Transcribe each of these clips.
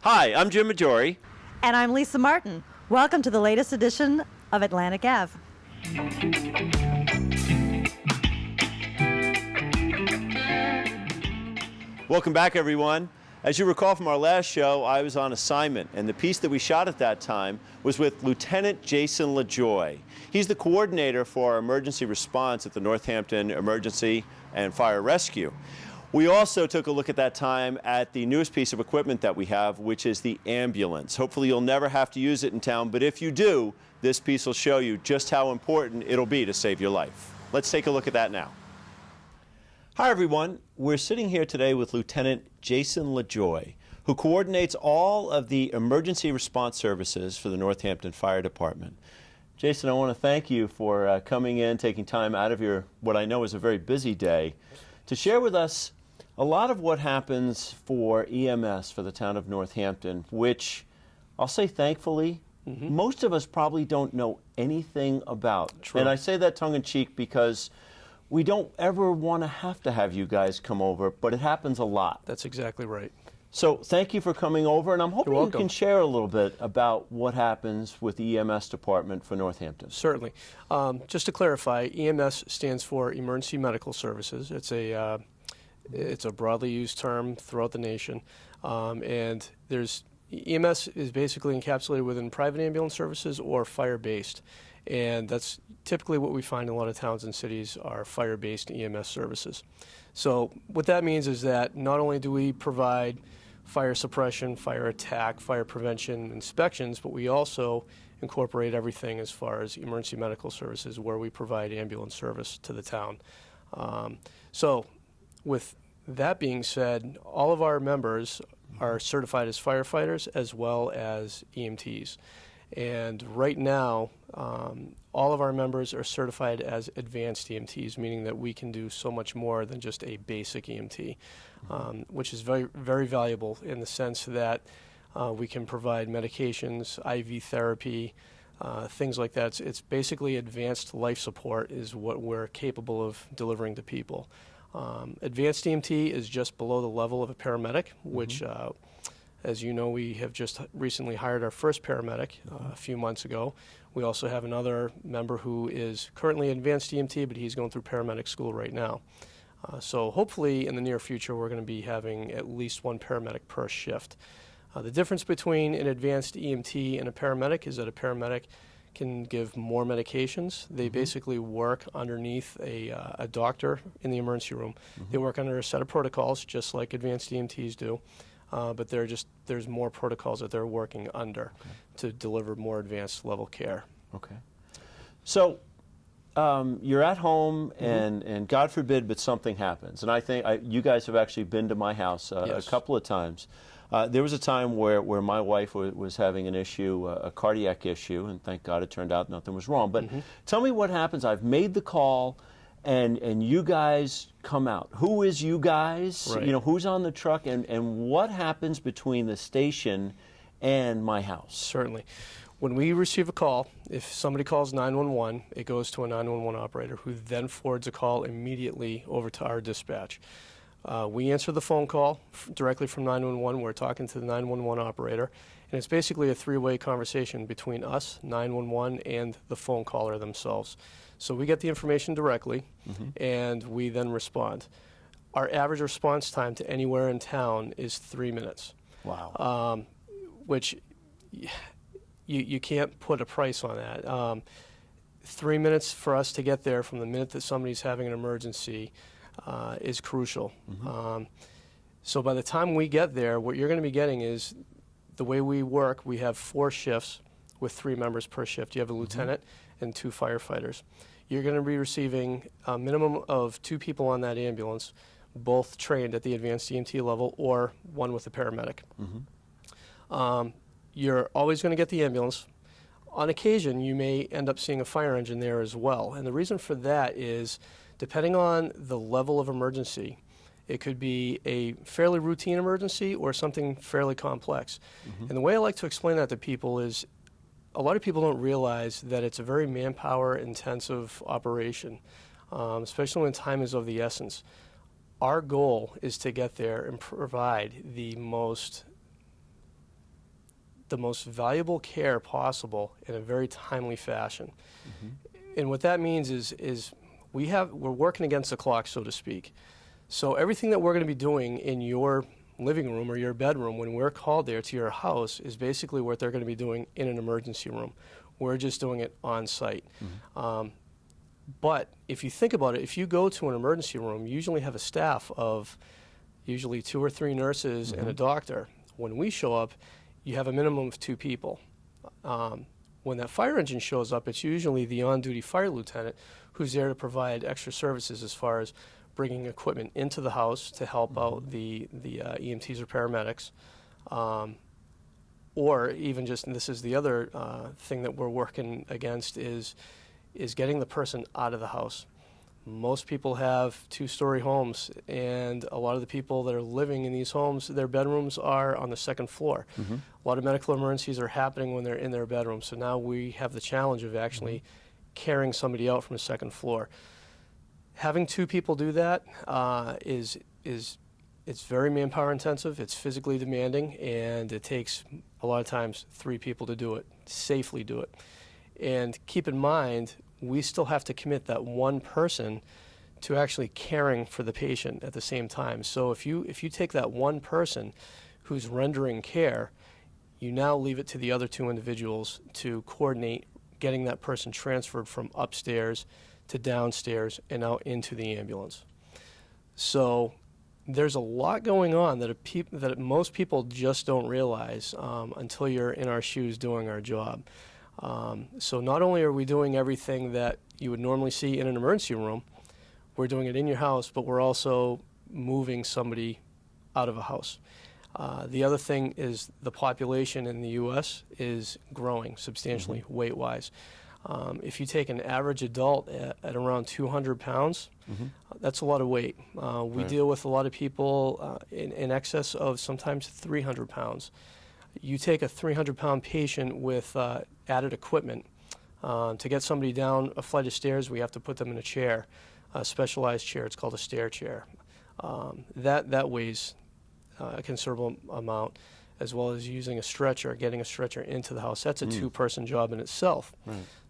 Hi, I'm Jim Majori. And I'm Lisa Martin. Welcome to the latest edition of Atlantic Ave. Welcome back, everyone. As you recall from our last show, I was on assignment, and the piece that we shot at that time was with Lieutenant Jason LaJoy. He's the coordinator for our emergency response at the Northampton Emergency and Fire Rescue. We also took a look at that time at the newest piece of equipment that we have, which is the ambulance. Hopefully you'll never have to use it in town, but if you do, this piece will show you just how important it'll be to save your life. Let's take a look at that now. Hi everyone, we're sitting here today with Lieutenant Jason LaJoy, who coordinates all of the emergency response services for the Northampton Fire Department. Jason, I want to thank you for coming in, taking time out of your, what I know is a very busy day, to share with us a lot of what happens for EMS for the town of Northampton, which I'll say thankfully, most of us probably don't know anything about. True. And I say that tongue-in-cheek because we don't ever want to have you guys come over, but it happens a lot. That's exactly right. So thank you for coming over, and I'm hoping you can share a little bit about what happens with the EMS department for Northampton. Certainly. Just to clarify, EMS stands for Emergency Medical Services. It's a broadly used term throughout the nation, and EMS is basically encapsulated within private ambulance services or fire-based, and that's typically what we find in a lot of towns and cities are fire-based EMS services. So what that means is that not only do we provide fire suppression, fire attack, fire prevention inspections, but we also incorporate everything as far as emergency medical services where we provide ambulance service to the town. So with that being said, all of our members are certified as firefighters as well as EMTs. And right now, all of our members are certified as advanced EMTs, meaning that we can do so much more than just a basic EMT, which is very, very valuable in the sense that we can provide medications, IV therapy, things like that. It's basically advanced life support is what we're capable of delivering to people. Advanced EMT is just below the level of a paramedic, which as you know, we have just recently hired our first paramedic a few months ago. We also have another member who is currently advanced EMT, but he's going through paramedic school right now. So hopefully in the near future, we're going to be having at least one paramedic per shift. The difference between an advanced EMT and a paramedic is that a paramedic can give more medications. They basically work underneath a doctor in the emergency room. They work under a set of protocols, just like advanced EMTs do. But there's more protocols that they're working under to deliver more advanced level care. Okay. So you're at home and God forbid, but something happens. And I think you guys have actually been to my house a couple of times. There was a time where my wife was having an issue, a cardiac issue, and thank God it turned out nothing was wrong. But tell me what happens. I've made the call. And you guys come out. Who is you guys? Right. You know, who's on the truck and what happens between the station and my house? Certainly. When we receive a call, if somebody calls 911, it goes to a 911 operator who then forwards a call immediately over to our dispatch. We answer the phone call directly from 911. We're talking to the 911 operator, and it's basically a three-way conversation between us, 911, and the phone caller themselves. So we get the information directly, and we then respond. Our average response time to anywhere in town is 3 minutes. Wow. Which you can't put a price on that. 3 minutes for us to get there from the minute that somebody's having an emergency is crucial. So by the time we get there, what you're going to be getting is the way we work, we have 4 shifts with 3 members per shift. You have a lieutenant and 2 firefighters. You're going to be receiving a minimum of 2 people on that ambulance, both trained at the advanced EMT level or one with a paramedic. You're always going to get the ambulance. On occasion, you may end up seeing a fire engine there as well. And the reason for that is, depending on the level of emergency, it could be a fairly routine emergency or something fairly complex. And the way I like to explain that to people is, a lot of people don't realize that it's a very manpower intensive operation, especially when time is of the essence. our goal is to get there and provide the most valuable care possible in a very timely fashion. And what that means is we're working against the clock, so to speak. So everything that we're going to be doing in your living room or your bedroom when we're called there to your house is basically what they're going to be doing in an emergency room. We're just doing it on site. But if you think about it, if you go to an emergency room, you usually have a staff of usually 2 or 3 nurses and a doctor. When we show up, you have a minimum of 2 people. When that fire engine shows up, it's usually the on-duty fire lieutenant who's there to provide extra services as far as bringing equipment into the house to help out the EMTs or paramedics. Or even just, and this is the other thing that we're working against, is getting the person out of the house. Most people have 2-story homes, and a lot of the people that are living in these homes, their bedrooms are on the 2nd floor. A lot of medical emergencies are happening when they're in their bedroom, so now we have the challenge of actually carrying somebody out from the 2nd floor. Having 2 people do that it's very manpower intensive, it's physically demanding, and it takes a lot of times 3 people to do it, safely do it. And keep in mind, we still have to commit that one person to actually caring for the patient at the same time. So if you take that one person who's rendering care, you now leave it to the other 2 individuals to coordinate getting that person transferred from upstairs to downstairs and out into the ambulance. So there's a lot going on that most people just don't realize until you're in our shoes doing our job. So not only are we doing everything that you would normally see in an emergency room, we're doing it in your house, but we're also moving somebody out of a house. The other thing is the population in the U.S. is growing substantially weight-wise. If you take an average adult at around 200 pounds, that's a lot of weight. We deal with a lot of people in excess of sometimes 300 pounds. You take a 300-pound patient with added equipment. To get somebody down a flight of stairs, we have to put them in a chair, a specialized chair. It's called a stair chair. That weighs a considerable amount, as well as using a stretcher, getting a stretcher into the house. That's a 2-person job in itself.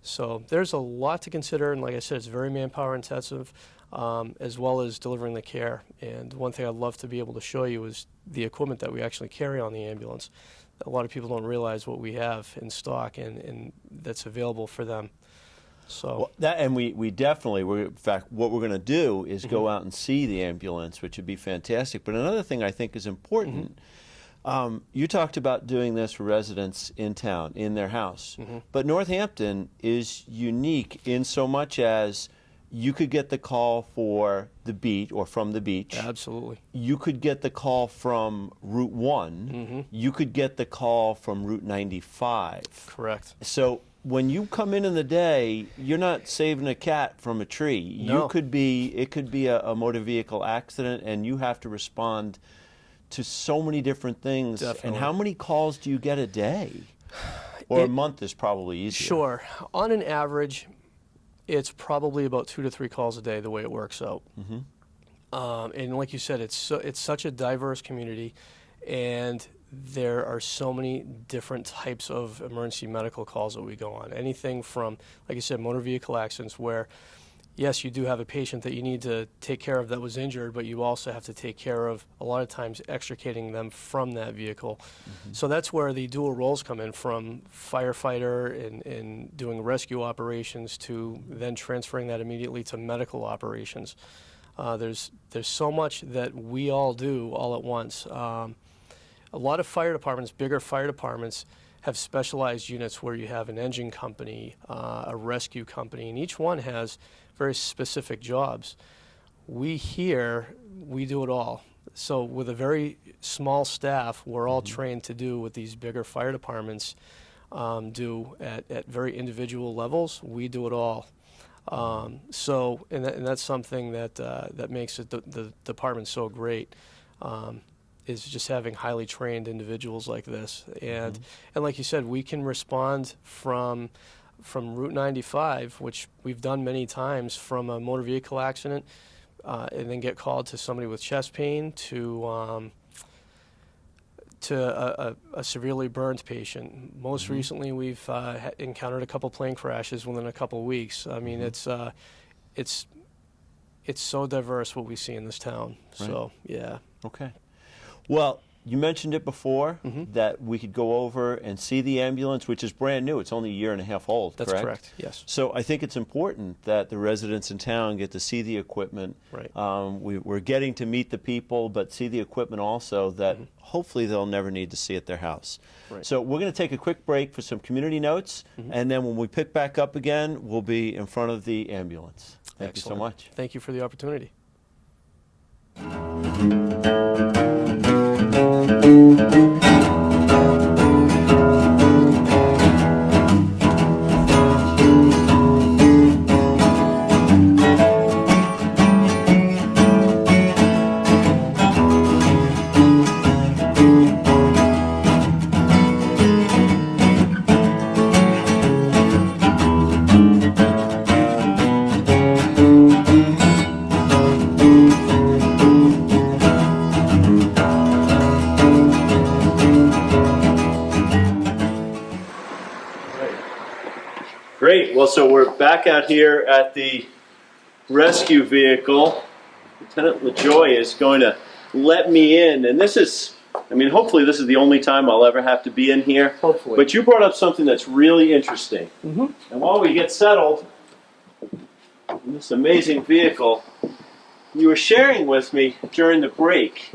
So there's a lot to consider, and like I said, it's very manpower intensive, as well as delivering the care. And one thing I'd love to be able to show you is the equipment that we actually carry on the ambulance. A lot of people don't realize what we have in stock and that's available for them. So well, we definitely, in fact, what we're going to do is go out and see the ambulance, which would be fantastic. But another thing I think is important, you talked about doing this for residents in town, in their house. But Northampton is unique in so much as you could get the call for the beach or from the beach. Absolutely. You could get the call from Route 1. You could get the call from Route 95. Correct. So when you come in the day, you're not saving a cat from a tree. No. It could be a motor vehicle accident, and you have to respond to so many different things. Definitely. And how many calls do you get a day? Or a month is probably easier. Sure. On an average, it's probably about 2 to 3 calls a day the way it works out. And like you said, it's such a diverse community, and there are so many different types of emergency medical calls that we go on. Anything from, like you said, motor vehicle accidents where, yes, you do have a patient that you need to take care of that was injured, but you also have to take care of, a lot of times, extricating them from that vehicle. So that's where the dual roles come in, from firefighter and doing rescue operations to then transferring that immediately to medical operations. There's so much that we all do all at once. A lot of fire departments, bigger fire departments, have specialized units where you have an engine company, a rescue company, and each one has very specific jobs. We do it all. So with a very small staff, we're all trained to do what these bigger fire departments do at very individual levels. We do it all. So that's something that makes the department so great. Is just having highly trained individuals like this, and like you said, we can respond from Route 95, which we've done many times, from a motor vehicle accident, and then get called to somebody with chest pain, to a severely burned patient. Most recently, we've encountered a couple plane crashes within a couple weeks. I mean, it's so diverse what we see in this town. Right. So yeah. Okay. Well, you mentioned it before that we could go over and see the ambulance, which is brand new. It's only a year and a half old, That's correct, yes. So I think it's important that the residents in town get to see the equipment. Right. We're getting to meet the people, but see the equipment also that hopefully they'll never need to see at their house. Right. So we're going to take a quick break for some community notes, and then when we pick back up again, we'll be in front of the ambulance. Thank you so Excellent. much. Thank you for the opportunity. Great. Well, so we're back out here at the rescue vehicle. Lieutenant LaJoy is going to let me in, and this is, I mean, hopefully this is the only time I'll ever have to be in here. Hopefully. But you brought up something that's really interesting. And while we get settled in this amazing vehicle, you were sharing with me during the break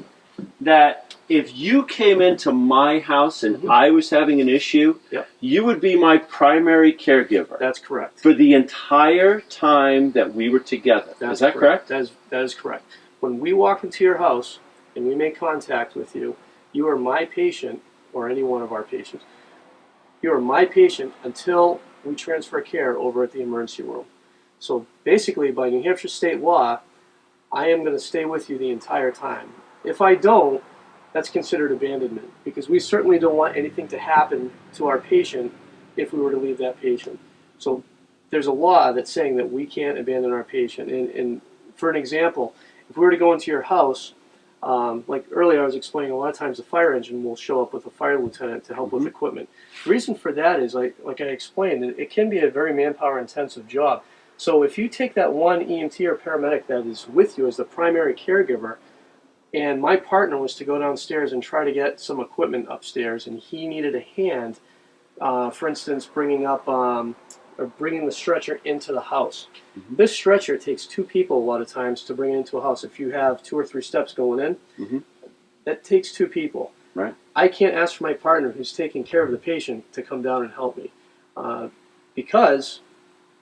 that if you came into my house and I was having an issue, Yep. you would be my primary caregiver That's correct. for the entire time that we were together. Is that correct? That is correct. When we walk into your house and we make contact with you, you are my patient, or any one of our patients. You are my patient until we transfer care over at the emergency room. So basically, by New Hampshire state law, I am going to stay with you the entire time. If I don't, that's considered abandonment, because we certainly don't want anything to happen to our patient if we were to leave that patient. So there's a law that's saying that we can't abandon our patient. And for an example, if we were to go into your house, like earlier I was explaining, a lot of times the fire engine will show up with a fire lieutenant to help with equipment. The reason for that is, like I explained, it can be a very manpower intensive job. So if you take that one EMT or paramedic that is with you as the primary caregiver, and my partner was to go downstairs and try to get some equipment upstairs, and he needed a hand, for instance, bringing up or bringing the stretcher into the house. This stretcher takes two people a lot of times to bring it into a house. If you have 2 or 3 steps going in, that takes 2 people. Right. I can't ask for my partner who's taking care of the patient to come down and help me, because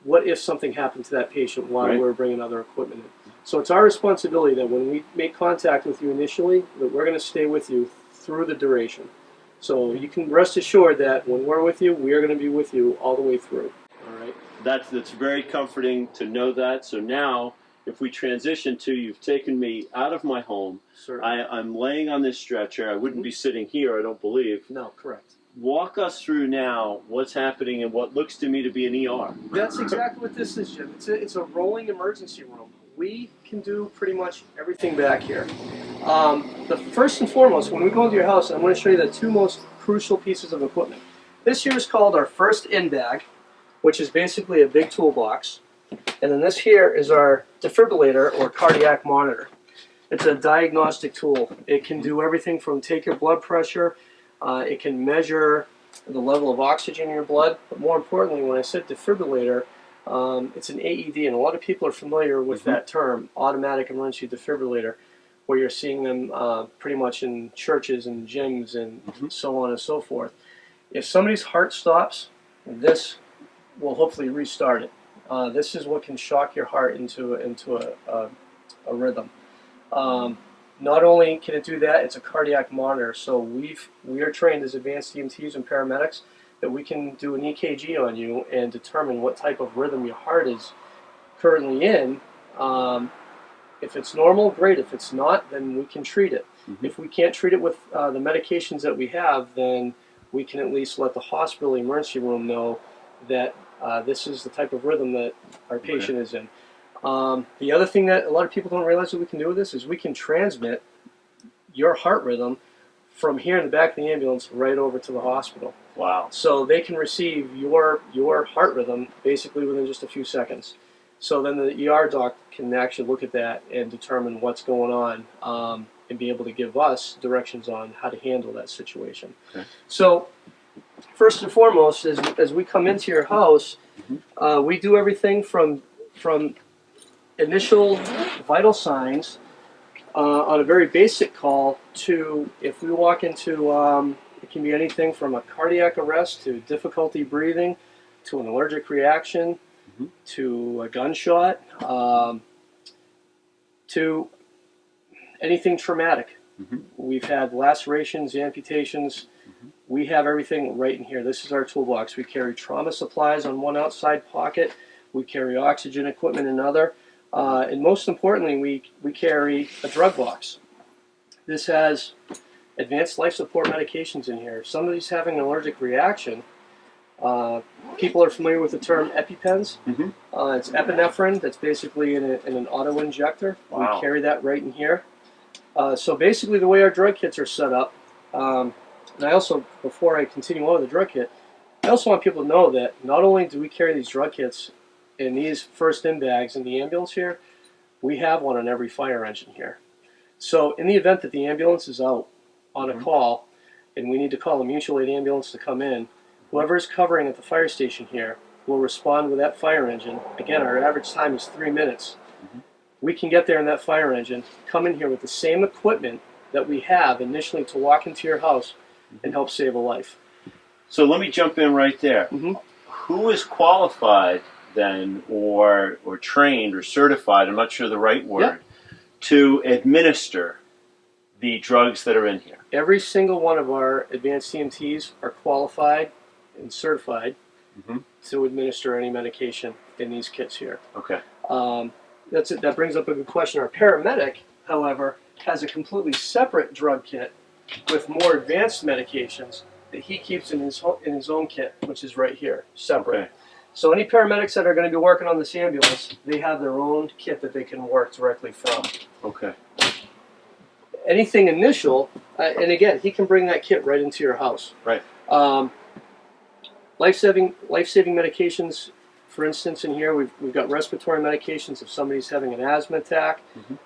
what if something happened to that patient while we're bringing other equipment in? So it's our responsibility that when we make contact with you initially, that we're going to stay with you through the duration. So you can rest assured that when we're with you, we are going to be with you all the way through. All right. That's very comforting to know that. So now, if we transition to, you've taken me out of my home. Certainly. I'm laying on this stretcher. I wouldn't be sitting here, I don't believe. No, correct. Walk us through now what's happening in what looks to me to be an ER. That's exactly what this is, Jim. It's a rolling emergency room. We can do pretty much everything back here. The first and foremost, when we go into your house, I'm going to show you the 2 most crucial pieces of equipment. This here is called our first in bag, which is basically a big toolbox. And then this here is our defibrillator or cardiac monitor. It's a diagnostic tool. It can do everything from take your blood pressure, it can measure the level of oxygen in your blood, but more importantly, when I said defibrillator, it's an AED, and a lot of people are familiar with that term, automatic emergency defibrillator, where you're seeing them pretty much in churches and gyms and so on and so forth. If somebody's heart stops, this will hopefully restart it. This is what can shock your heart into a rhythm. Not only can it do that, it's a cardiac monitor. So we are trained as advanced EMTs and paramedics that we can do an EKG on you and determine what type of rhythm your heart is currently in. If it's normal, great. If it's not, then we can treat it. If we can't treat it with the medications that we have, then we can at least let the hospital emergency room know that this is the type of rhythm that our patient is in. The other thing that a lot of people don't realize that we can do with this is we can transmit your heart rhythm from here in the back of the ambulance right over to the hospital. Wow. So they can receive your heart rhythm basically within just a few seconds. So then the ER doc can actually look at that and determine what's going on, and be able to give us directions on how to handle that situation. Okay. So first and foremost, as we come into your house, we do everything from initial vital signs on a very basic call to if we walk into, it can be anything from a cardiac arrest to difficulty breathing to an allergic reaction to a gunshot to anything traumatic. We've had lacerations, amputations. We have everything right in here. This is our toolbox. We carry trauma supplies on one outside pocket. We carry oxygen equipment in another. And most importantly, we carry a drug box. This has advanced life support medications in here. If somebody's having an allergic reaction, people are familiar with the term EpiPens. It's epinephrine that's basically in an auto-injector. Wow. We carry that right in here. So basically the way our drug kits are set up, and I also, before I continue on with the drug kit, I also want people to know that not only do we carry these drug kits in these first-in bags in the ambulance here, we have one on every fire engine here. So in the event that the ambulance is out on a call and we need to call a mutual aid ambulance to come in, whoever is covering at the fire station here will respond with that fire engine. Again, our average time is 3 minutes. We can get there in that fire engine, come in here with the same equipment that we have initially to walk into your house and help save a life. So let me jump in right there. Who is qualified then, or trained or certified, I'm not sure the right word, to administer the drugs that are in here? Every single one of our advanced EMTs are qualified and certified to administer any medication in these kits here. Okay. That brings up a good question. Our paramedic, however, has a completely separate drug kit with more advanced medications that he keeps in his own kit, which is right here, separate. Okay. So any paramedics that are going to be working on this ambulance, they have their own kit that they can work directly from. Okay. Anything initial, and again, he can bring that kit right into your house. Right. Life-saving medications, for instance, in here we've got respiratory medications. If somebody's having an asthma attack,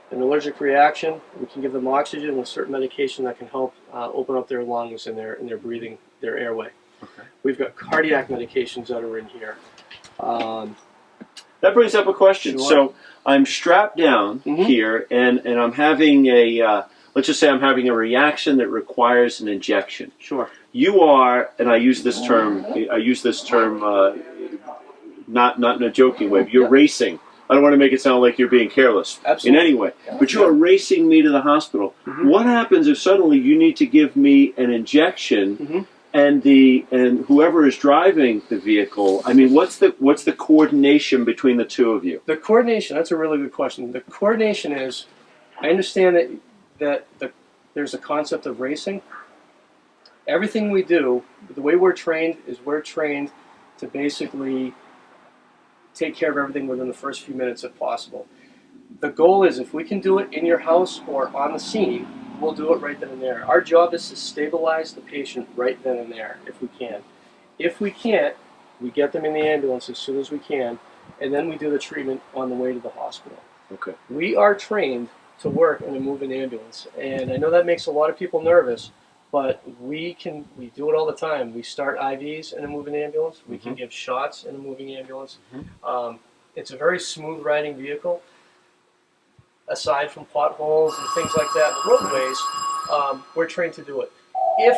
an allergic reaction, we can give them oxygen with certain medication that can help open up their lungs and their breathing, their airway. Okay. We've got cardiac medications that are in here. That brings up a question. Sure. So I'm strapped down here, and I'm having let's just say I'm having a reaction that requires an injection. Sure. You are, and I use this term not in a joking way, but you're racing. I don't want to make it sound like you're being careless in any way, but you are racing me to the hospital. What happens if suddenly you need to give me an injection, and whoever is driving the vehicle? I mean, what's the coordination between the two of you? The coordination, that's a really good question. The coordination is, I understand that there's a concept of racing. Everything we do, the way we're trained is we're trained to basically take care of everything within the first few minutes if possible. The goal is if we can do it in your house or on the scene, we'll do it right then and there. Our job is to stabilize the patient right then and there if we can. If we can't, we get them in the ambulance as soon as we can, and then we do the treatment on the way to the hospital. Okay. We are trained to work in a moving ambulance, and I know that makes a lot of people nervous, but we do it all the time. We start IVs in a moving ambulance. We can give shots in a moving ambulance. It's a very smooth riding vehicle. Aside from potholes and things like that in the roadways, we're trained to do it. If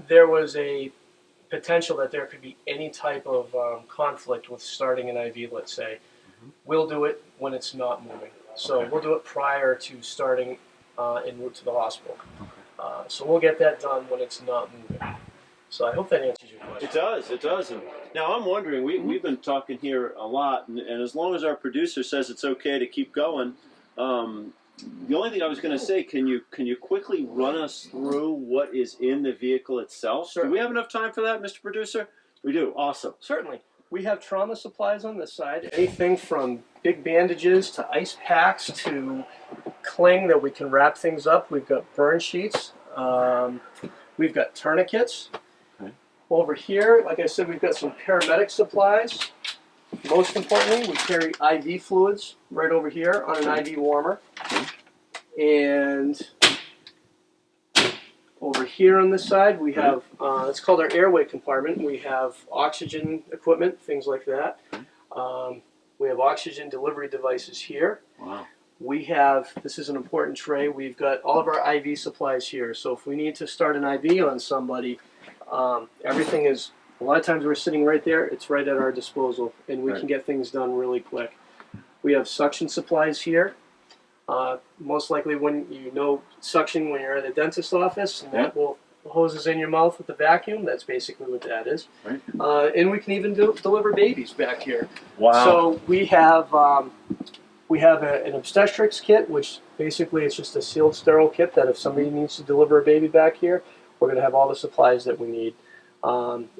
there was a potential that there could be any type of conflict with starting an IV, let's say, we'll do it when it's not moving. So we'll do it prior to starting en route to the hospital. So we'll get that done when it's not moving. So I hope that answers your question. It does. And now I'm wondering, we've been talking here a lot, and as long as our producer says it's okay to keep going, the only thing I was going to say, can you quickly run us through what is in the vehicle itself? Certainly. Do we have enough time for that, Mr. Producer? We do. Awesome. Certainly. We have trauma supplies on this side. Anything from big bandages to ice packs to cling that we can wrap things up. We've got burn sheets. We've got tourniquets. Okay. Over here, like I said, we've got some paramedic supplies. Most importantly, we carry IV fluids right over here on an IV warmer. And over here on this side, we have, it's called our airway compartment. We have oxygen equipment, things like that. We have oxygen delivery devices here. Wow. We have, this is an important tray, we've got all of our IV supplies here. So if we need to start an IV on somebody, everything is, a lot of times we're sitting right there, it's right at our disposal, and we can get things done really quick. We have suction supplies here. Most likely when you know suction when you're at a dentist's office, and that will hoses in your mouth with the vacuum, that's basically what that is. Right. And we can even deliver babies back here. Wow. So we have an obstetrics kit, which basically it's just a sealed sterile kit that if somebody needs to deliver a baby back here, we're going to have all the supplies that we need,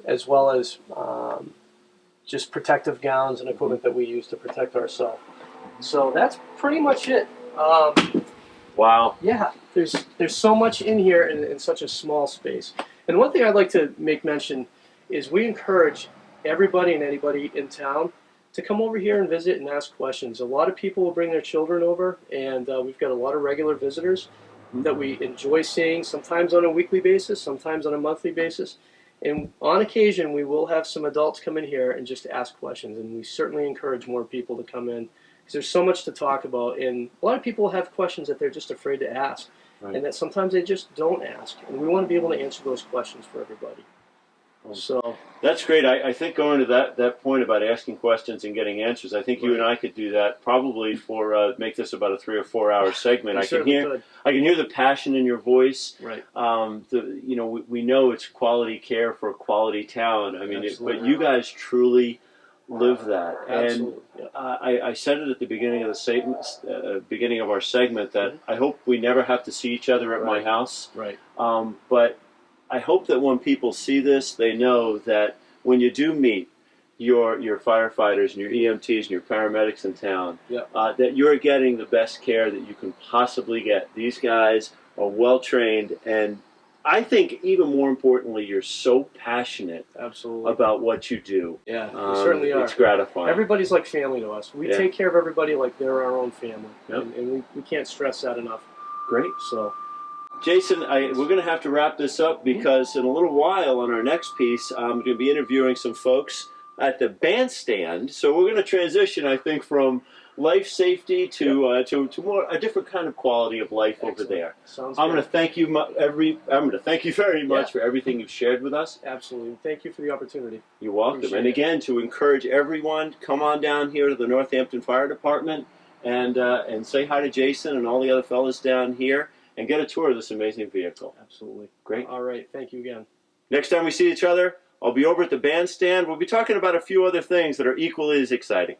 as well as just protective gowns and equipment that we use to protect ourselves. So that's pretty much it. Wow. Yeah, there's so much in here in such a small space. And one thing I'd like to make mention is we encourage everybody and anybody in town to come over here and visit and ask questions. A lot of people will bring their children over, and we've got a lot of regular visitors that we enjoy seeing, sometimes on a weekly basis, sometimes on a monthly basis. And on occasion, we will have some adults come in here and just ask questions, and we certainly encourage more people to come in because there's so much to talk about. And a lot of people have questions that they're just afraid to ask, and that sometimes they just don't ask. And we want to be able to answer those questions for everybody. So that's great. I think going to that point about asking questions and getting answers, I think you and I could do that probably for make this about a 3 or 4 hour segment. I can hear the passion in your voice. Right. We know it's quality care for a quality town. I mean, but you guys truly live that. Absolutely. And I said it at the beginning of the beginning of our segment that I hope we never have to see each other at my house. Right. But I hope that when people see this, they know that when you do meet your firefighters and your EMTs and your paramedics in town, that you're getting the best care that you can possibly get. These guys are well trained, and I think even more importantly, you're so passionate about what you do. Yeah, you certainly are. It's gratifying. Everybody's like family to us. We take care of everybody like they're our own family, and we can't stress that enough. Great. So, Jason, we're going to have to wrap this up because in a little while on our next piece, I'm going to be interviewing some folks at the bandstand. So we're going to transition, I think, from life safety to more a different kind of quality of life over there. Sounds I'm good. going to thank you. I'm going to thank you very much for everything you've shared with us. Absolutely. Thank you for the opportunity. You're welcome. Appreciate And it. again, to encourage everyone, come on down here to the Northampton Fire Department and say hi to Jason and all the other fellas down here. And get a tour of this amazing vehicle. Absolutely. Great. All right. Thank you again. Next time we see each other, I'll be over at the bandstand. We'll be talking about a few other things that are equally as exciting.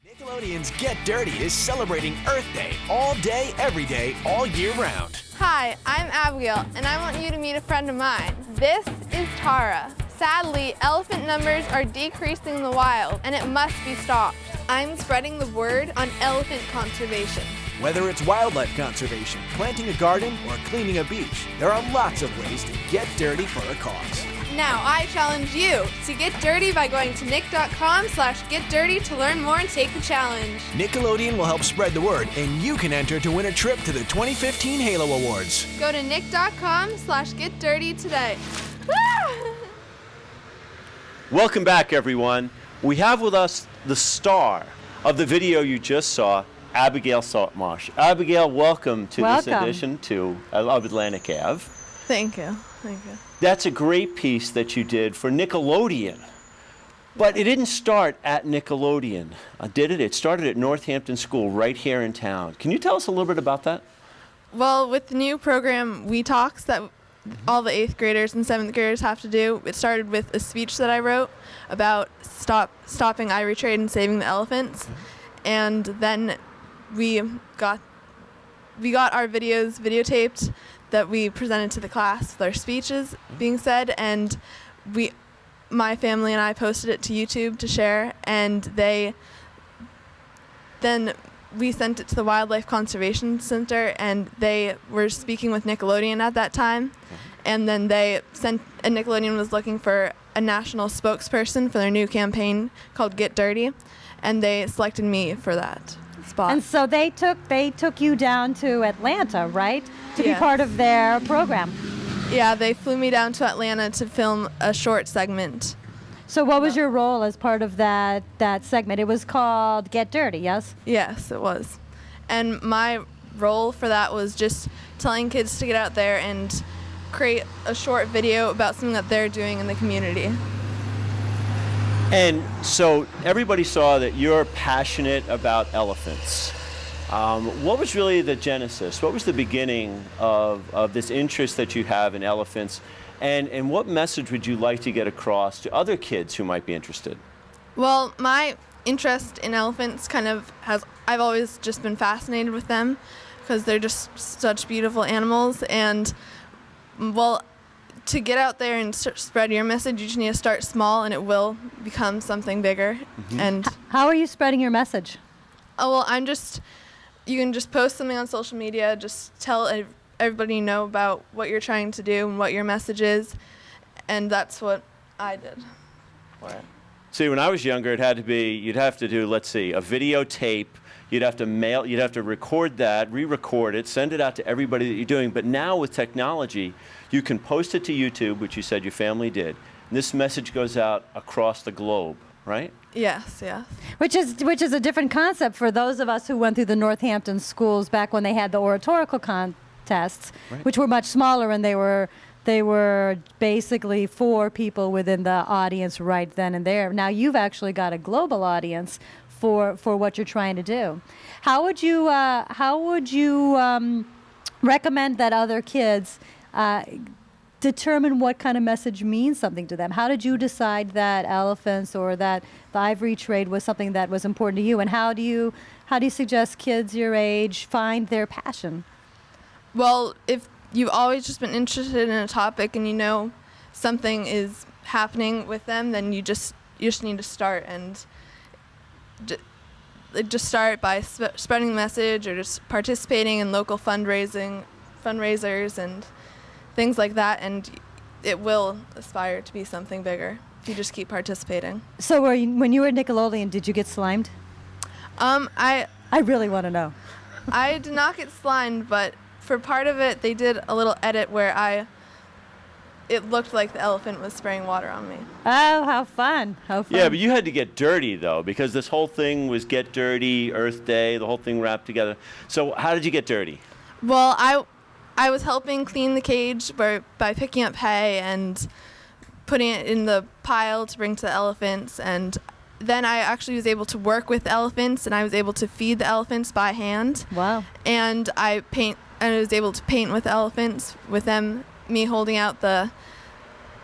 Nickelodeon's Get Dirty is celebrating Earth Day all day, every day, all year round. Hi, I'm Abigail, and I want you to meet a friend of mine. This is Tara. Sadly, elephant numbers are decreasing in the wild, and it must be stopped. I'm spreading the word on elephant conservation. Whether it's wildlife conservation, planting a garden, or cleaning a beach, there are lots of ways to get dirty for a cause. Now I challenge you to get dirty by going to nick.com/getdirty to learn more and take the challenge. Nickelodeon will help spread the word, and you can enter to win a trip to the 2015 Halo Awards. Go to nick.com/getdirty today. Welcome back, everyone. We have with us the star of the video you just saw, Abigail Saltmarsh. Abigail, welcome to this edition of Atlantic Ave. Thank you. Thank you. That's a great piece that you did for Nickelodeon. But it didn't start at Nickelodeon, did it? It started at Northampton School right here in town. Can you tell us a little bit about that? Well, with the new program, We Talks, that all the 8th graders and 7th graders have to do, it started with a speech that I wrote about stopping ivory trade and saving the elephants. And then we got our videos videotaped that we presented to the class with our speeches being said, and my family and I posted it to YouTube to share, and then we sent it to the Wildlife Conservation Center, and they were speaking with Nickelodeon at that time. And then Nickelodeon was looking for a national spokesperson for their new campaign called Get Dirty, and they selected me for that spot. And so they took you down to Atlanta, right, to be Yes. part of their program. Yeah, they flew me down to Atlanta to film a short segment. So what was your role as part of that segment? It was called Get Dirty, yes? Yes, it was. And my role for that was just telling kids to get out there and create a short video about something that they're doing in the community. And so everybody saw that you're passionate about elephants. What was really the genesis? What was the beginning of this interest that you have in elephants? And what message would you like to get across to other kids who might be interested? Well, my interest in elephants I've always just been fascinated with them because they're just such beautiful animals. And, well, to get out there and spread your message, you just need to start small, and it will become something bigger. And How are you spreading your message? well, you can just post something on social media, just tell everybody you know about what you're trying to do and what your message is, and that's what I did for it. See, when I was younger, you'd have to do, let's see, a videotape. You'd have to record that, re-record it, send it out to everybody that you're doing. But now with technology, you can post it to YouTube, which you said your family did. And this message goes out across the globe, right? Yes, yes. Which is a different concept for those of us who went through the Northampton schools back when they had the oratorical contests, Right. which were much smaller, and they were basically for people within the audience right then and there. Now you've actually got a global audience for what you're trying to do. How would you recommend that other kids determine what kind of message means something to them? How did you decide that elephants or that the ivory trade was something that was important to you? And how do you suggest kids your age find their passion? Well, if you've always just been interested in a topic and you know something is happening with them, then you just need to start and just start by spreading the message or just participating in local fundraisers and things like that, and it will aspire to be something bigger if you just keep participating. So when you were at Nickelodeon, did you get slimed? I really want to know. I did not get slimed, but for part of it, they did a little edit where it looked like the elephant was spraying water on me. Oh, how fun. How fun. Yeah, but you had to get dirty, though, because this whole thing was Get Dirty, Earth Day, the whole thing wrapped together. So how did you get dirty? Well, I was helping clean the cage by picking up hay and putting it in the pile to bring to the elephants, and then I actually was able to work with elephants, and I was able to feed the elephants by hand. Wow. And I was able to paint with elephants with me holding out the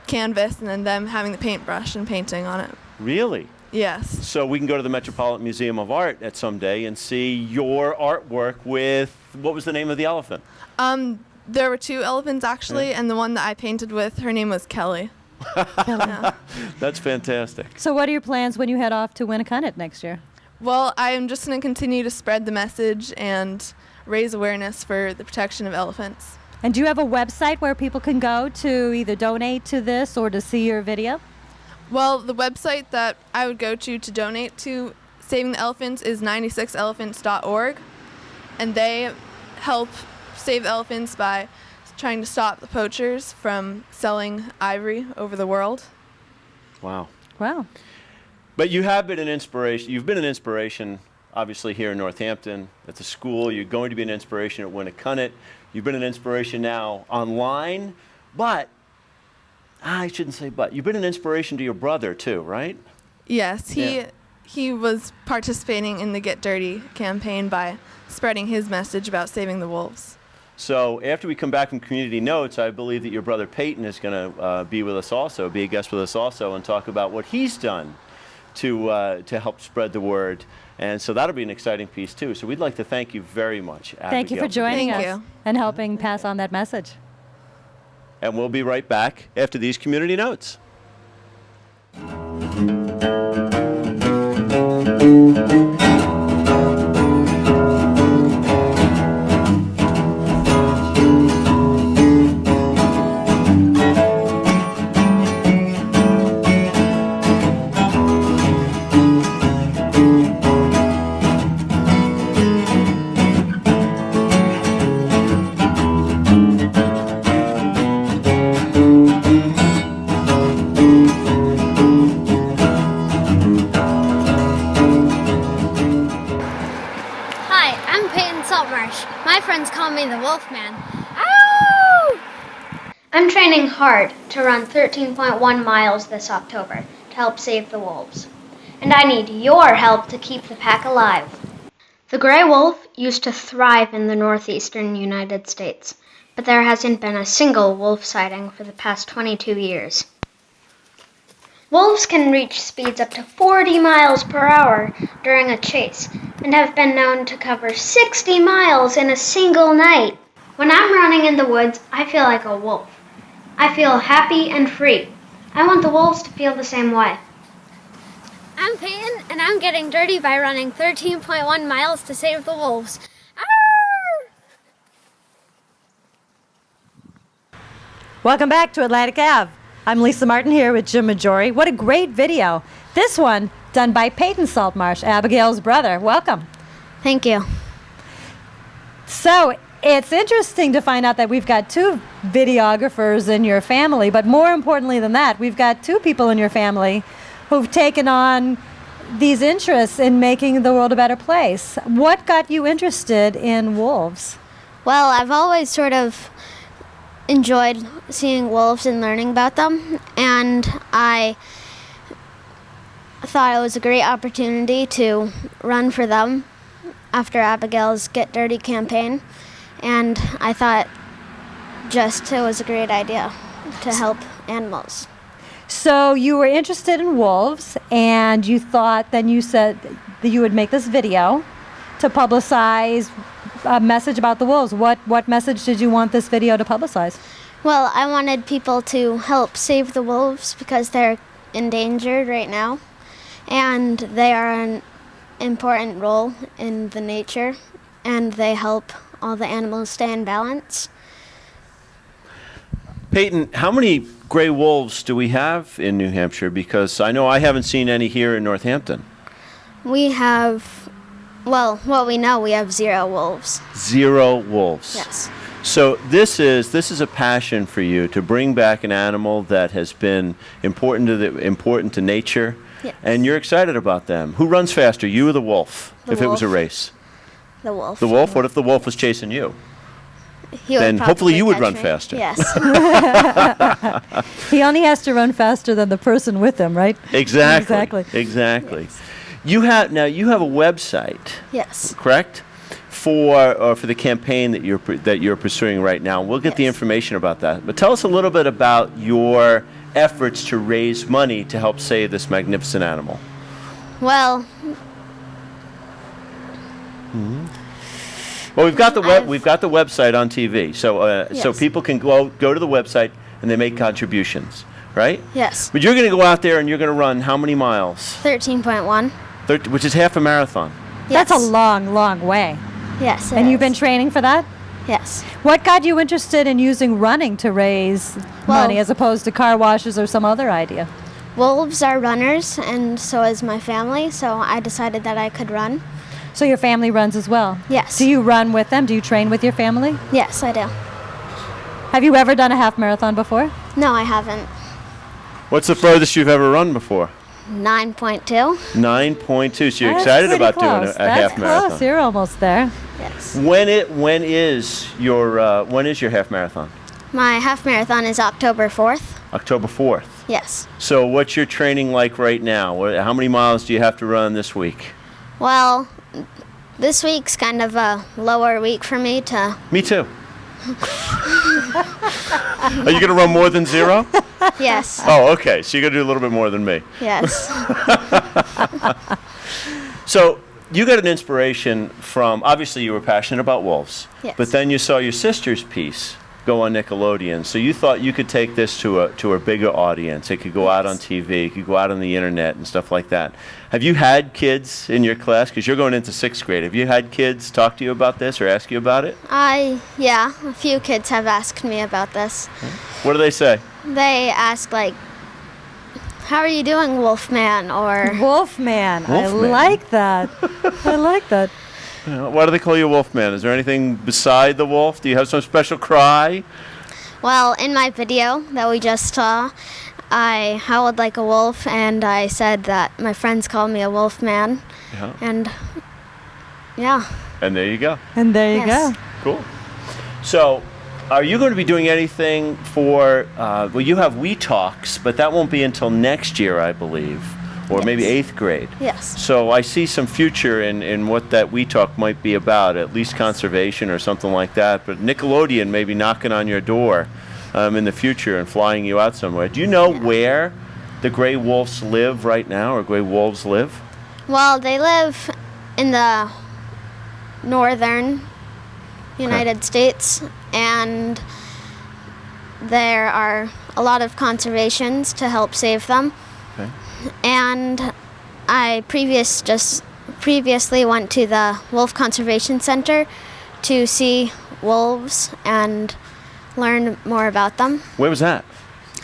canvas and then them having the paintbrush and painting on it. Really? Yes. So we can go to the Metropolitan Museum of Art at some day and see your artwork with, what was the name of the elephant? There were two elephants actually, and the one that I painted with, her name was Kelly. Yeah. That's fantastic. So what are your plans when you head off to Winnacunnet next year? Well, I'm just going to continue to spread the message and raise awareness for the protection of elephants. And do you have a website where people can go to either donate to this or to see your video? Well, the website that I would go to donate to Saving the Elephants is 96elephants.org, and they help save elephants by trying to stop the poachers from selling ivory over the world. Wow. Wow. But you have been an inspiration. You've been an inspiration, obviously, here in Northampton at the school. You're going to be an inspiration at Winnacunnet. You've been an inspiration now online, but I shouldn't say but. You've been an inspiration to your brother too, right? Yes, Yeah. he was participating in the Get Dirty campaign by spreading his message about saving the wolves. So after we come back from Community Notes, I believe that your brother Peyton is going to be with us also, be a guest with us also, and talk about what he's done to help spread the word. And so that'll be an exciting piece too. So we'd like to thank you very much, Abigail. Thank you for joining Thank us you. and helping pass on that message. And we'll be right back after these Community Notes. Hi, I'm Peyton Saltmarsh. My friends call me the Wolfman. Ow! I'm training hard to run 13.1 miles this October to help save the wolves. And I need your help to keep the pack alive. The gray wolf used to thrive in the northeastern United States, but there hasn't been a single wolf sighting for the past 22 years. Wolves can reach speeds up to 40 miles per hour during a chase and have been known to cover 60 miles in a single night. When I'm running in the woods, I feel like a wolf. I feel happy and free. I want the wolves to feel the same way. I'm Peyton, and I'm getting dirty by running 13.1 miles to save the wolves. Welcome back to Atlantic Ave. I'm Lisa Martin here with Jim Majori. What a great video. This one done by Peyton Saltmarsh, Abigail's brother. Welcome. Thank you. So it's interesting to find out that we've got two videographers in your family, but more importantly than that, we've got two people in your family who've taken on these interests in making the world a better place. What got you interested in wolves? Well, I've always sort of enjoyed seeing wolves and learning about them, and I thought it was a great opportunity to run for them after Abigail's Get Dirty campaign, and I thought just it was a great idea to help animals. So you were interested in wolves, and you thought, then you said that you would make this video to publicize a message about the wolves. What message did you want this video to publicize? Well, I wanted people to help save the wolves because they're endangered right now, and they are an important role in the nature, and they help all the animals stay in balance. Peyton, how many gray wolves do we have in New Hampshire? Because I know I haven't seen any here in Northampton. We have, well, what we know, we have 0 wolves. 0 wolves. Yes. So this is a passion for you to bring back an animal that has been important to nature, Yes. and you're excited about them. Who runs faster, you or the wolf? The if it was a wolf. race, The wolf. the wolf. What if the wolf was chasing you? He would Then hopefully probably you would catch run me. faster. Yes. He only has to run faster than the person with him, right? Exactly. Exactly. Exactly. Yes. You have a website, Yes. correct? For the campaign that you're pursuing right now. We'll get the Yes. information about that. But tell us a little bit about your efforts to raise money to help save this magnificent animal. Well, Well, we've got the website on TV, so Yes. people can go to the website and they make contributions, right? yes. But you're going to go out there and you're going to run how many miles? 13.1. Which is half a marathon. That's a Yes. long, long way. Yes. it And you've is. been training for that? Yes. What got you interested in using running to raise money Well- as opposed to car washes or some other idea? Wolves are runners, and so is my family, so I decided that I could run. So your family runs as well? Yes. Do you run with them? Do you train with your family? Yes, I do. Have you ever done a half marathon before? No, I haven't. What's the furthest you've ever run before? 9.2. 9.2. So you're That's excited pretty about doing close. a That's half marathon. close. You're almost there. Yes. When is your half marathon? My half marathon is October 4th. October 4th. Yes. So what's your training like right now? How many miles do you have to run this week? Well, this week's kind of a lower week for me to. Me too. Are you going to run more than 0? Yes. Oh, okay. So you're going to do a little bit more than me. Yes. So you got an inspiration from, obviously you were passionate about wolves, Yes. but then you saw your sister's piece go on Nickelodeon. So you thought you could take this to a bigger audience. It could go out on TV, it could go out on the internet and stuff like that. Have you had kids in your class, because you're going into 6th grade, have you had kids talk to you about this or ask you about it? Yeah, a few kids have asked me about this. What do they say? They ask, like, how are you doing, Wolfman? Or Wolfman. I Wolfman. like that. I like that. Why do they call you Wolfman? Is there anything beside the wolf? Do you have some special cry? well, in my video that we just saw, I howled like a wolf, and I said that my friends call me a Wolfman. Yeah. And yeah. And there you go. And there you Yes. go. Cool. So, are you going to be doing anything for, well, you have We Talks, but that won't be until next year, I believe, or maybe Yes. 8th grade. Yes. So I see some future in what that We Talk might be about, at least conservation or something like that. But Nickelodeon may be knocking on your door in the future and flying you out somewhere. Do you know where the gray wolves live right now, or gray wolves live? Well, they live in the northern United States, and there are a lot of conservations to help save them. Okay. And I previously went to the Wolf Conservation Center to see wolves and learn more about them. Where was that?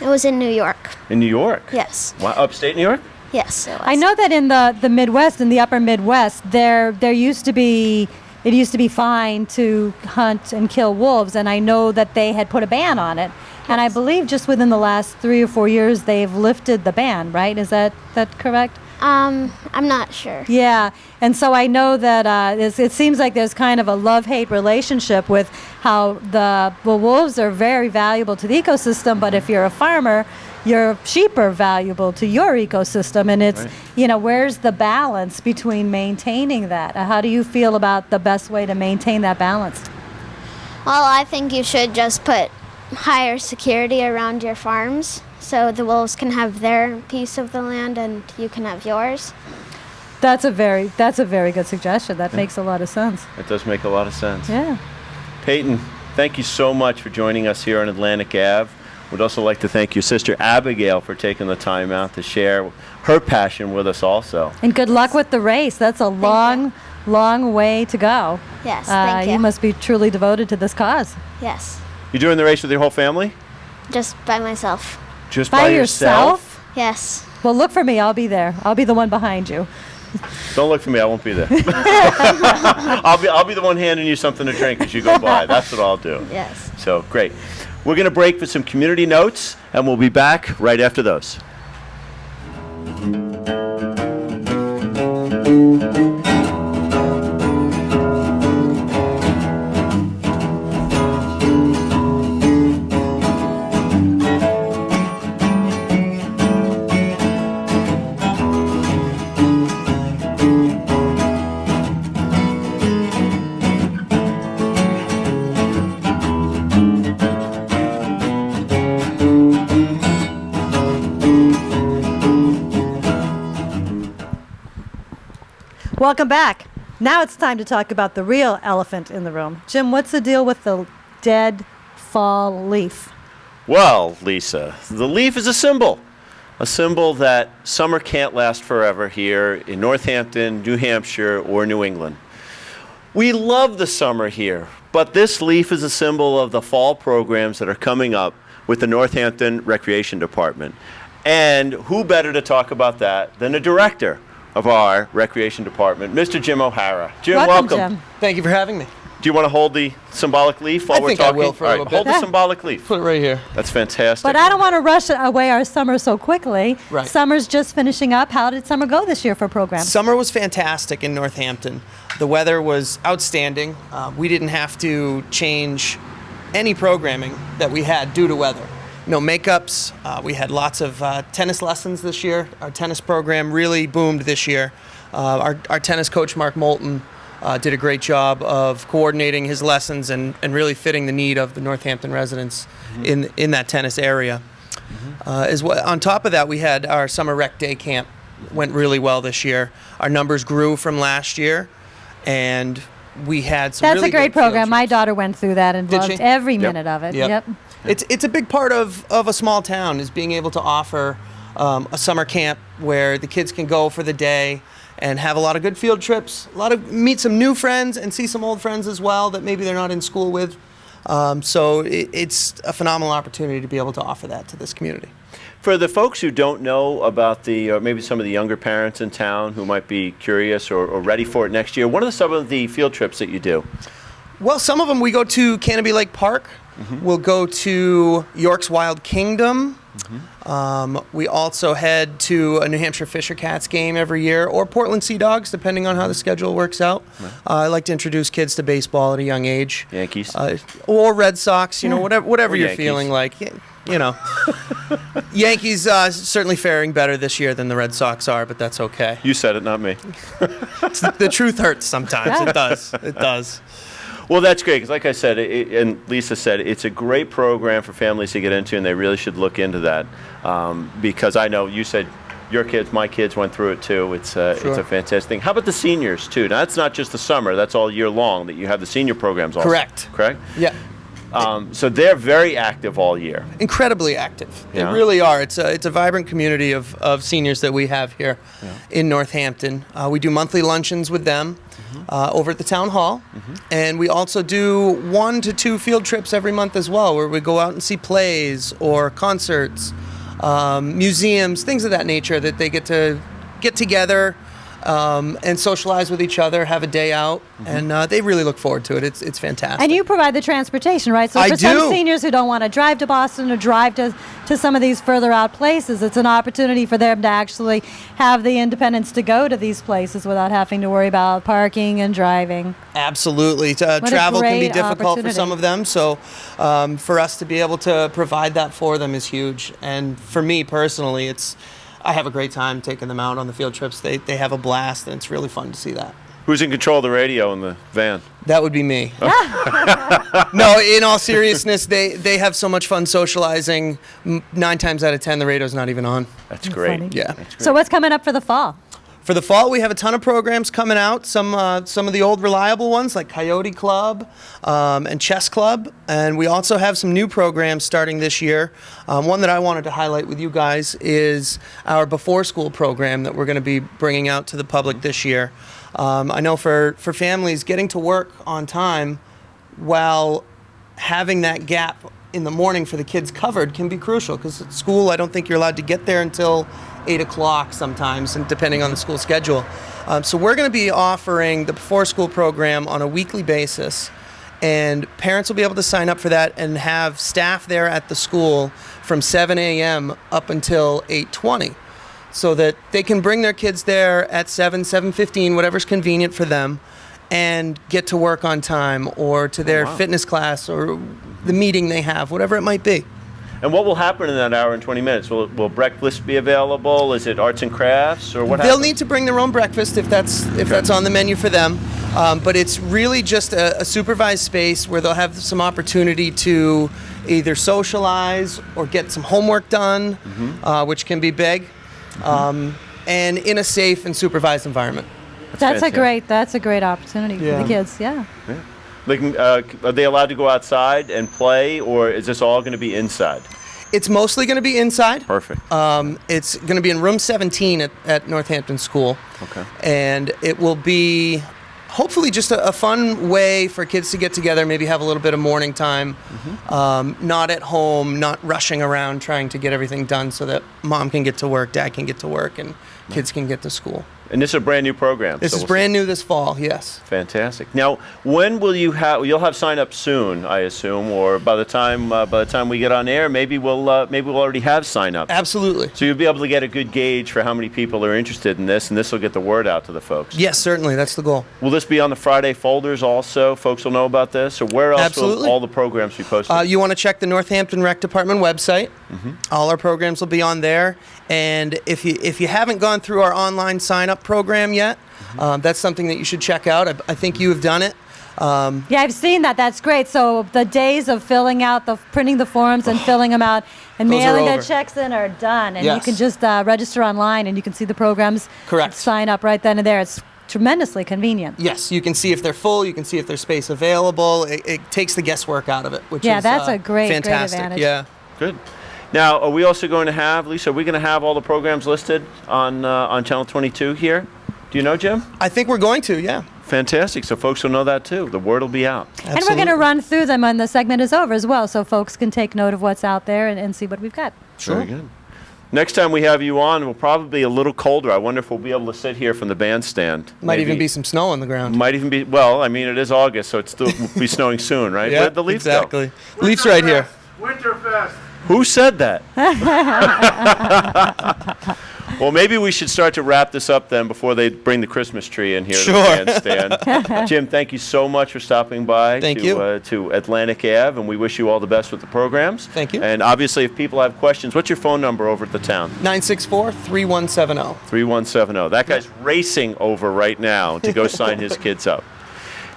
It was in New York. In New York? Yes. Wow, upstate New York? Yes, it was. I know that in the Midwest, in the upper Midwest, there used to be, it used to be fine to hunt and kill wolves, and I know that they had put a ban on it. And I believe just within the last 3 or 4 years, they've lifted the ban, right? Is that correct? I'm not sure. Yeah, and so I know that it seems like there's kind of a love-hate relationship with how the wolves are very valuable to the ecosystem, but if you're a farmer, your sheep are valuable to your ecosystem, and it's, you know, where's the balance between maintaining that? How do you feel about the best way to maintain that balance? Well, I think you should just put higher security around your farms so the wolves can have their piece of the land and you can have yours. That's a very good suggestion. That makes a lot of sense. It does make a lot of sense. Yeah. Peyton, thank you so much for joining us here on Atlantic Ave. We'd also like to thank your sister Abigail for taking the time out to share her passion with us also. And good luck with the race. That's a long way to go. Yes, thank you. You must be truly devoted to this cause. Yes, You doing the race with your whole family? just by myself. Just By yourself? Yes. Well, look for me. I'll be there. I'll be the one behind you. Don't look for me. I won't be there. I'll be the one handing you something to drink as you go by. That's what I'll do. Yes. So great. We're going to break for some community notes, and we'll be back right after those. Welcome back. Now it's time to talk about the real elephant in the room. Jim, what's the deal with the dead fall leaf? Well, Lisa, the leaf is a symbol that summer can't last forever here in Northampton, New Hampshire, or New England. We love the summer here, but this leaf is a symbol of the fall programs that are coming up with the Northampton Recreation Department. And who better to talk about that than the director of our Recreation Department, Mr. Jim O'Hara. Jim, welcome. Jim. Thank you for having me. Do you want to hold the symbolic leaf while I we're think I talking? will for a All little bit. Hold the Yeah. symbolic leaf. Put it right here. That's fantastic. But I don't want to rush away our summer so quickly. Right. Summer's just finishing up. How did summer go this year for programs? Summer was fantastic in Northampton. The weather was outstanding. We didn't have to change any programming that we had due to weather. No makeups. We had lots of tennis lessons this year. Our tennis program really boomed this year. Our tennis coach, Mark Moulton, did a great job of coordinating his lessons and really fitting the need of the Northampton residents in that tennis area. As well, on top of that, we had our summer rec day camp. Went really well this year. Our numbers grew from last year, and we had some That's really a great good field program. My trips. daughter went through that and Did loved she? every Yep. minute of it. Yep. It's a big part of a small town is being able to offer a summer camp where the kids can go for the day and have a lot of good field trips, meet some new friends and see some old friends as well that maybe they're not in school with. So it's a phenomenal opportunity to be able to offer that to this community. For the folks who don't know about or maybe some of the younger parents in town who might be curious or ready for it next year, what are some of the field trips that you do? Well, some of them we go to Canopy Lake Park. We'll go to York's Wild Kingdom. We also head to a New Hampshire Fisher Cats game every year, or Portland Sea Dogs, depending on how the schedule works out. I like to introduce kids to baseball at a young age. Yankees? Or Red Sox, whatever Or you're Yankees. feeling like. Yankees certainly faring better this year than the Red Sox are, but that's okay. You said it, not me. The truth hurts sometimes. It does. It does. Well, that's great, because like I said, and Lisa said, it's a great program for families to get into, and they really should look into that, because I know you said your kids, my kids went through it too. It's a fantastic thing. How about the seniors too? Now, that's not just the summer, that's all year long that you have the senior programs also. Correct. Yeah. So they're very active all year. Incredibly active. Yeah. They really are. It's a vibrant community of seniors that we have here in Northampton. We do monthly luncheons with them over at the town hall, and we also do 1 to 2 field trips every month as well, where we go out and see plays or concerts, museums, things of that nature that they get to get together and socialize with each other, have a day out, and they really look forward to it. It's fantastic. And you provide the transportation, right? So I for do. some seniors who don't want to drive to Boston or drive to some of these further out places, it's an opportunity for them to actually have the independence to go to these places without having to worry about parking and driving. Absolutely. a Travel can be great difficult for opportunity. some of them, so for us to be able to provide that for them is huge. And for me personally, I have a great time taking them out on the field trips. They have a blast, and it's really fun to see that. Who's in control of the radio in the van? That would be me. No, in all seriousness, they have so much fun socializing. 9 times out of 10, the radio's not even on. That's great. funny. Yeah. So what's coming up for the fall? For the fall, we have a ton of programs coming out. Some of the old reliable ones like Coyote Club and Chess Club, and we also have some new programs starting this year. One that I wanted to highlight with you guys is our before school program that we're going to be bringing out to the public this year. I know for families, getting to work on time while having that gap in the morning for the kids covered can be crucial, because at school I don't think you're allowed to get there until 8 o'clock sometimes, and depending on the school schedule. So we're going to be offering the before school program on a weekly basis, and parents will be able to sign up for that and have staff there at the school from 7 a.m. up until 8:20, so that they can bring their kids there at 7:15, whatever's convenient for them, and get to work on time, or to their fitness class, or the meeting they have, whatever it might be. And what will happen in that hour and 20 minutes? Will breakfast be available? Is it arts and crafts, or what They'll happens? need to bring their own breakfast if that's on the menu for them. But it's really just a supervised space where they'll have some opportunity to either socialize or get some homework done, which can be big, and in a safe and supervised environment. That's fantastic. a great opportunity for Yeah. the kids. Yeah. Are they allowed to go outside and play, or is this all going to be inside? It's mostly going to be inside. Perfect. It's going to be in room 17 at Northampton School. Okay. And it will be hopefully just a fun way for kids to get together, maybe have a little bit of morning time, not at home, not rushing around trying to get everything done, so that mom can get to work, dad can get to work, and kids can get to school. And this is a brand new program. This so is we'll brand new this fall, yes. Fantastic. Now, when will you'll have sign up soon, I assume, or by the time we get on air, maybe we'll already have sign up. Absolutely. So you'll be able to get a good gauge for how many people are interested in this, and this will get the word out to the folks. Yes, certainly. That's the goal. Will this be on the Friday folders also? Folks will know about this, or where else Absolutely. will all the programs be posted? You want to check the Northampton Rec Department website. All our programs will be on there. And if you haven't gone through our online sign-up program yet, that's something that you should check out. I think you have done it. Yeah, I've seen that. That's great. So the days of printing the forms and filling them out and Those are mailing the over. checks in are done. And you Yes. can just register online, and you can see the programs. Correct. Sign up right then and there. It's tremendously convenient. Yes, you can see if they're full. You can see if there's space available. It takes the guesswork out of it, which Yeah, is that's a great fantastic. advantage. Yeah. Good. Now, are we also going to have, Lisa, are we going to have all the programs listed on Channel 22 here? Do you know, Jim? I think we're going to. Yeah. Fantastic. So folks will know that too. The word will be out. And we're going to run through them when the segment is over as well, so folks can take note of what's out there and see what we've got. Sure. Very good. Next time we have you on, we'll probably be a little colder. I wonder if we'll be able to sit here from the bandstand. Might Maybe. even be some snow on the ground. Might even be, well, I mean, it is August, so it's still be snowing soon, right? Yeah, Where'd the Leafs exactly. go? Leafs right here. Winterfest. Who said that? Well, maybe we should start to wrap this up then before they bring the Christmas tree in here to the bandstand. Jim, thank you so much for stopping by to Atlantic Ave, and we wish you all the best with the programs. Thank you. And obviously, if people have questions, what's your phone number over at the town? 964-3170. 3170. That guy's racing over right now to go sign his kids up.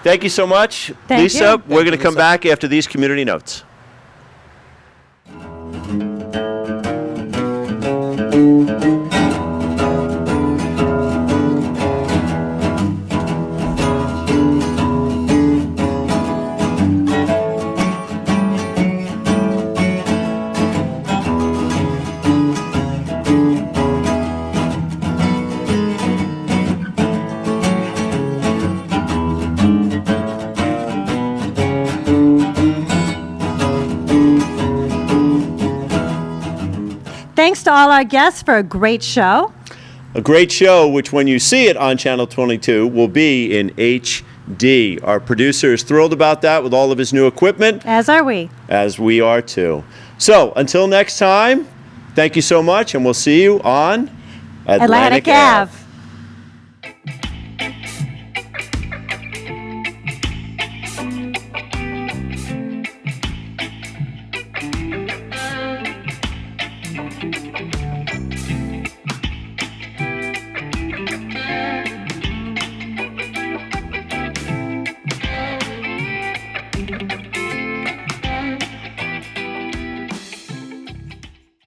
Thank you so much. Thank Lisa, you. we're going to come back after these community notes. Thanks to all our guests for a great show. A great show, which when you see it on Channel 22, will be in HD. Our producer is thrilled about that with all of his new equipment. As are we. As we are too. So, until next time, thank you so much, and we'll see you on Atlantic Ave.